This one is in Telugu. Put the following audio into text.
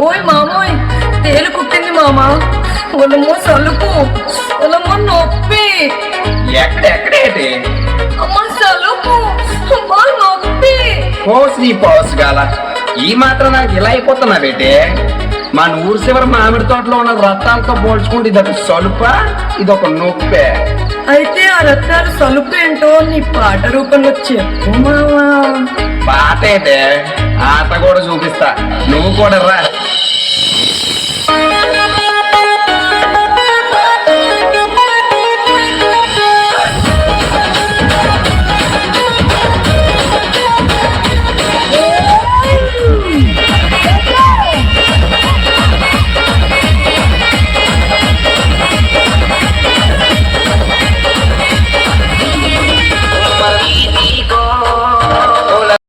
ఓయ్ మామోయ్ తేలు కుట్టింది మామ. ఒలమ్మో సలుపు, ఒలమ్మో నొప్పి. ఎక్కడేంటి అమ్మ సలుపు, అమ్మా నొప్పి. పోస్ నీ పోస్ గాల ఈ మాత్రం నాకు ఇలా అయిపోతున్నా బేటే. మన ఊరు చివరి మామిడి తోటలో ఉన్న రత్నాలతో పోల్చుకుంటే ఇదొక సొలుప, ఇదొక నొప్పే. అయితే ఆ రత్నాలు సలుపు ఏంటో నీ పాట రూపంలో చెప్పు మావా. పాట అయితే ఆట కూడా చూపిస్తా, నువ్వు కూడా రా.